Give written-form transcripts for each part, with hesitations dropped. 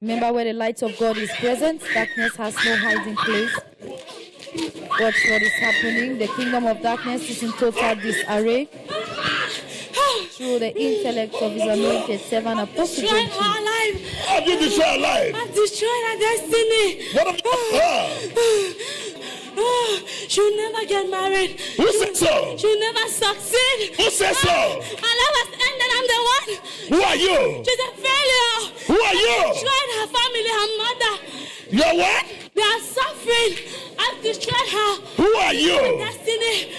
Remember, where the light of God is present, darkness has no hiding place. Watch what is happening. The kingdom of darkness is in total disarray. Through the intellect of his anointed servant, Apostle Destroyed her life. How did you destroy her life? I destroyed her destiny. What about She'll never get married. Who said so? She'll never succeed. Who said so? My life has ended. I'm the one. Who are you? She's a failure. Who are you? Destroyed her family, her mother. You're what? They are suffering. I've destroyed her. Who are you? Destiny.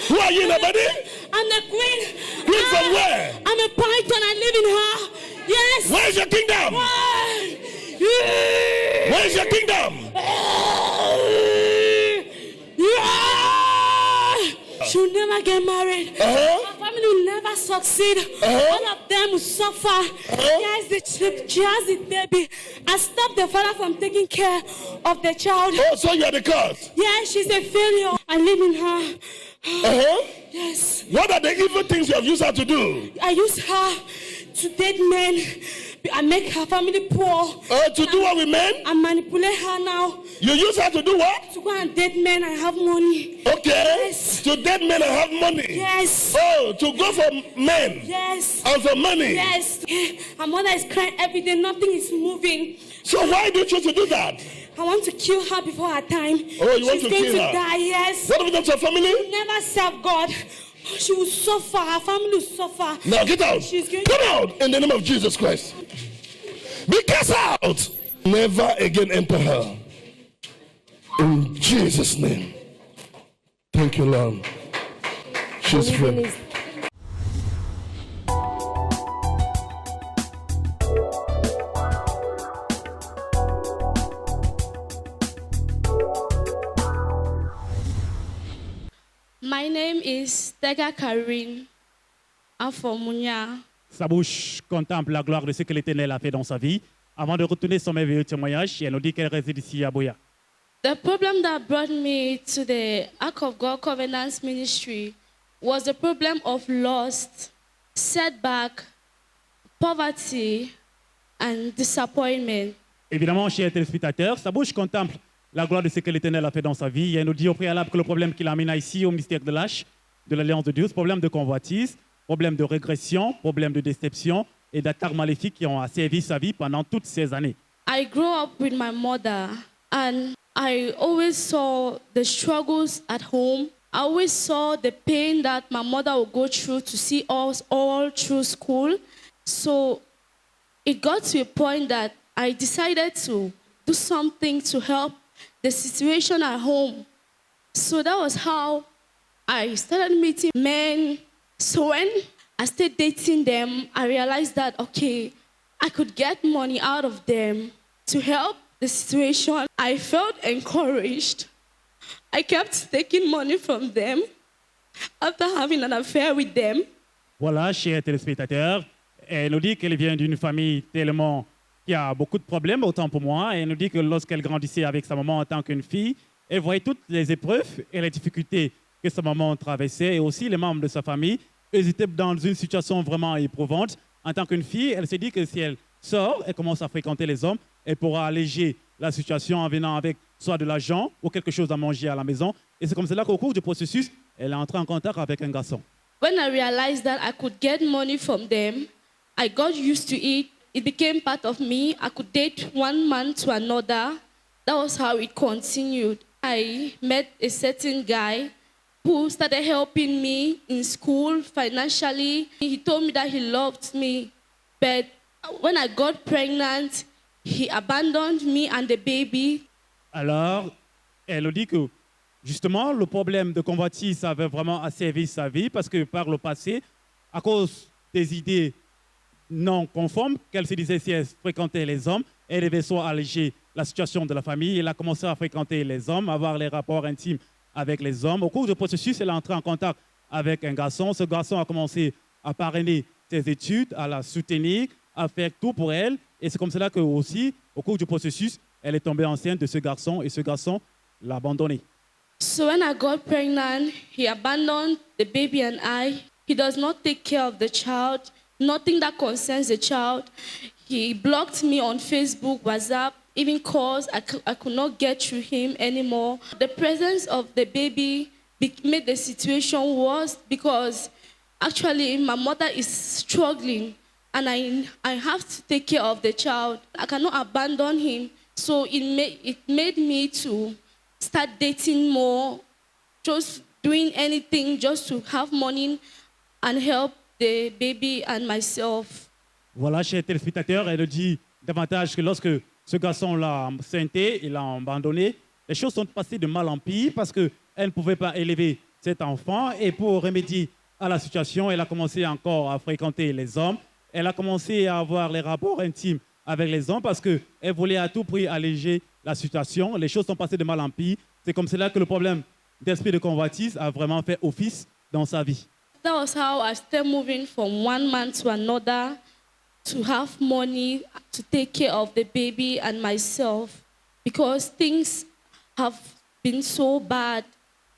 Who are you, nobody? I'm the queen. Queen from where? I'm a python. I live in her. Yes. Where's your kingdom? Where's your kingdom? She'll never get married. Her family will never succeed. All of them will suffer. She has the baby. I stopped the father from taking care of the child. Oh, so you're the cause? Yeah, she's a failure. I live in her. Yes. What are the evil things you have used her to do? I use her to date men. I make her family poor. To do what with men? I manipulate her now. You use her to do what? To go and date men and have money. Okay. Yes. To date men and have money. Yes. Oh, to go for men. Yes. And for money. Yes. Her mother is crying every day. Nothing is moving. So why do you choose to do that? I want to kill her before her time. Oh, you want She's to kill her? She's going to die, yes. What have you done to her family? She will never serve God. She will suffer. Her family will suffer. Now get out. She's going Come out in the name of Jesus Christ. Be cast out. Never again enter her. In Jesus' name. Thank you, Lord. She's free. My name is Tega Karim. I'm from Munya. Sa bouche contemple la gloire de ce que l'Éternel a fait dans sa vie. Avant de retourner son merveilleux témoignage, elle nous dit qu'elle réside ici à Boya. The problem that brought me to the Ark of God Covenants ministry was the problem of loss, setback, poverty, and disappointment. Évidemment, chers téléspectateurs, sa bouche contemple la gloire de ce que l'Éternel a fait dans sa vie. Et elle nous dit au préalable que le problème qui l'amène ici au mystère de l'Arche, de l'Alliance de Dieu, problème de convoitise, problème de régression, problème de déception et d'attaques maléfiques qui ont asservi sa vie pendant toutes ces années. I grew up with my mother and I always saw the struggles at home. I always saw the pain that my mother would go through to see us all through school. So it got to a point that I decided to do something to help the situation at home. So that was how I started meeting men. So when I started dating them, I realized that, okay, I could get money out of them to help the situation. I felt encouraged. I kept taking money from them after having an affair with them. Voilà, chers téléspectateurs, elle nous dit qu'elle vient d'une famille tellement qui a beaucoup de problèmes, autant pour moi. Et elle nous dit que lorsqu'elle grandissait avec sa maman en tant qu'une fille, elle voyait toutes les épreuves et les difficultés que sa maman traversait et aussi les membres de sa famille. Elles étaient dans une situation vraiment éprouvante. En tant qu'une fille, elle s'est dit que si elle sort et commence à fréquenter les hommes, elle pourra alléger la situation en venant avec soit de l'argent ou quelque chose à manger à la maison. Et c'est comme cela qu'au cours du processus, elle est entrée en contact avec un garçon. When I realized that I could get money from them, I got used to it. It became part of me. I could date one man to another. That was how it continued. I met a certain guy who started helping me in school financially. He told me that he loved me. But when I got pregnant, he abandoned me and the baby. Alors, elle dit que justement, le problème de convoitise avait vraiment asservi sa vie parce que par le passé, à cause des idées non conformes qu'elle se disait si elle fréquentait les hommes, elle devait soit alléger la situation de la famille. Elle a commencé à fréquenter les hommes, avoir les rapports intimes avec les hommes. Au cours du processus, elle est entrée en contact avec un garçon. Ce garçon a commencé à parrainer ses études, à la soutenir, à faire tout pour elle. Et c'est comme cela que aussi, au cours du processus, elle est tombée enceinte de ce garçon et ce garçon l'a abandonnée. So when I got pregnant, he abandoned the baby and I. He does not take care of the child, nothing that concerns the child. He blocked me on Facebook, WhatsApp, even calls. I could not get through him anymore. The presence of the baby made the situation worse because actually my mother is struggling and I have to take care of the child. I cannot abandon him. So it made me to start dating more, just doing anything just to have money and help the baby and myself. Voilà, chers téléspectateurs, elle dit davantage que lorsque ce garçon l'a enceinté, il l'a abandonné, les choses sont passées de mal en pire parce qu'elle ne pouvait pas élever cet enfant. Et pour remédier à la situation, elle a commencé encore à fréquenter les hommes. Elle a commencé à avoir les rapports intimes avec les hommes parce qu'elle voulait à tout prix alléger la situation. Les choses sont passées de mal en pire. C'est comme cela que le problème d'esprit de convoitise a vraiment fait office dans sa vie. That was how I started moving from one man to another to have money to take care of the baby and myself because things have been so bad.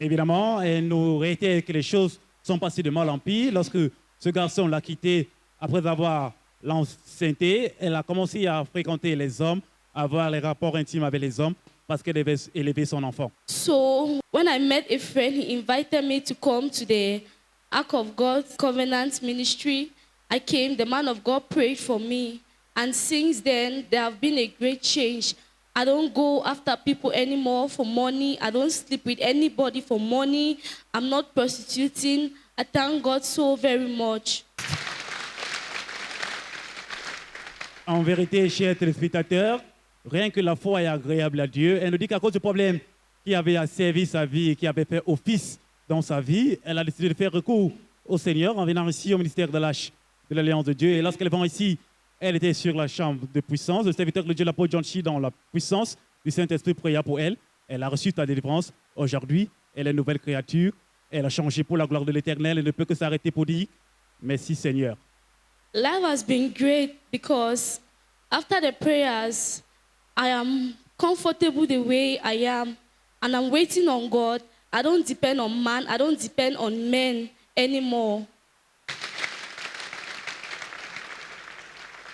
Évidemment, elle nous réitère que les choses sont passées de mal en pire. Lorsque ce garçon l'a quittée après avoir l'enceinté, elle a commencé à fréquenter les hommes, à avoir les rapports intimes avec les hommes parce qu'elle devait élever son enfant. So when I met a friend, he invited me to come to the Ark of God's Covenant Ministry. I came, the man of God prayed for me, and since then, there have been a great change. I don't go after people anymore for money. I don't sleep with anybody for money. I'm not prostituting. I thank God so very much. En vérité, chers téléspectateurs, rien que la foi est agréable à Dieu. Elle nous dit qu'à cause du problème qui avait asservi sa vie et qui avait fait office dans sa vie, elle a décidé de faire recours au Seigneur en venant ici au ministère de l'Alliance de Dieu. Et lorsqu'elle est ici, elle était sur la chambre de puissance. Le serviteur de Dieu, l'apôtre John Chi, dans la puissance du Saint-Esprit, pria pour elle. Elle a reçu sa délivrance. Aujourd'hui, elle est une nouvelle créature. Elle a changé pour la gloire de l'Éternel. Elle ne peut que s'arrêter pour dire merci Seigneur. Life has been great because after the prayers, I am comfortable the way I am, and I'm waiting on God. I don't depend on man. I don't depend on men anymore.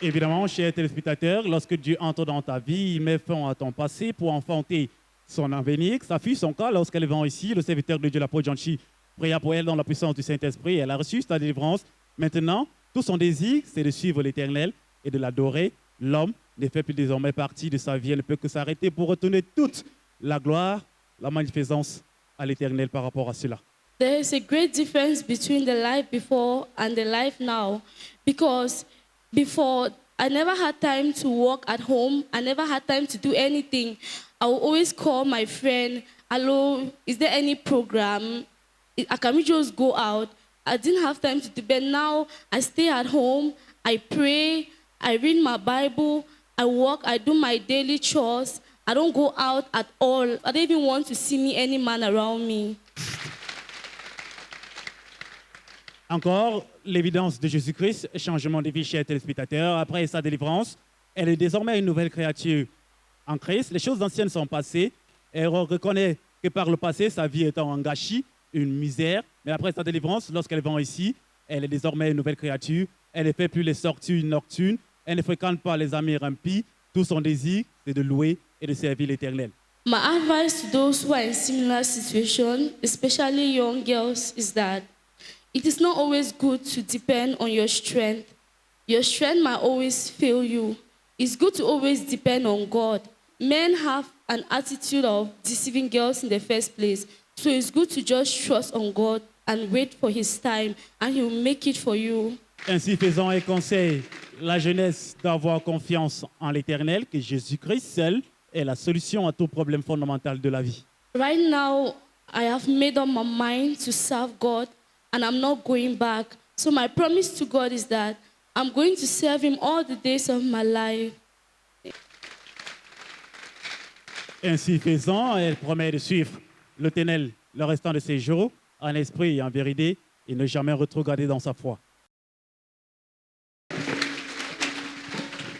Évidemment, chers téléspectateurs, lorsque Dieu entre dans ta vie, il met fin à ton passé pour enfanter son avenir. Ça fut son cas lorsqu'elle est venue ici. Le serviteur de Dieu, l'apôtre John Chi, pria pour elle dans la puissance du Saint-Esprit. Elle a reçu sa délivrance. Maintenant, tout son désir, c'est de suivre l'Éternel et de l'adorer. L'homme ne fait plus désormais partie de sa vie. Elle ne peut que s'arrêter pour retourner toute la gloire, la magnificence à l'Éternel par rapport à cela. There is a great difference between the life before and the life now, because before I never had time to work at home. I never had time to do anything. I would always call my friend, hello, is there any program? Can we just go out? I didn't have time to do, but now I stay at home, I pray, I read my Bible, I work, I do my daily chores. I don't go out at all. I don't even want to see any man around me. Encore l'évidence de Jésus-Christ, changement de vie, chers téléspectateurs. Après sa délivrance, elle est désormais une nouvelle créature en Christ. Les choses anciennes sont passées. Elle reconnaît que par le passé, sa vie était en gâchis, une misère. Mais après sa délivrance, lorsqu'elle vient ici, elle est désormais une nouvelle créature. Elle ne fait plus les sorties nocturnes. Elle ne fréquente pas les amis impies. Tout son désir, c'est de louer et de servir l'Éternel. My advice to those who are in similar situation, especially young girls, is that it is not always good to depend on your strength. Your strength might always fail you. It's good to always depend on God. Men have an attitude of deceiving girls in the first place. So it's good to just trust on God and wait for His time, and He will make it for you. Ainsi faisant, elle conseille la jeunesse d'avoir confiance en l'Éternel, que Jésus-Christ seul est la solution à tout problème fondamental de la vie. Right now, I have made up my mind to serve God, and I'm not going back. So my promise to God is that I'm going to serve Him all the days of my life. Ainsi faisant, elle promet de suivre l'Éternel le restant de ses jours, en esprit et en vérité, et ne jamais retrograder dans sa foi.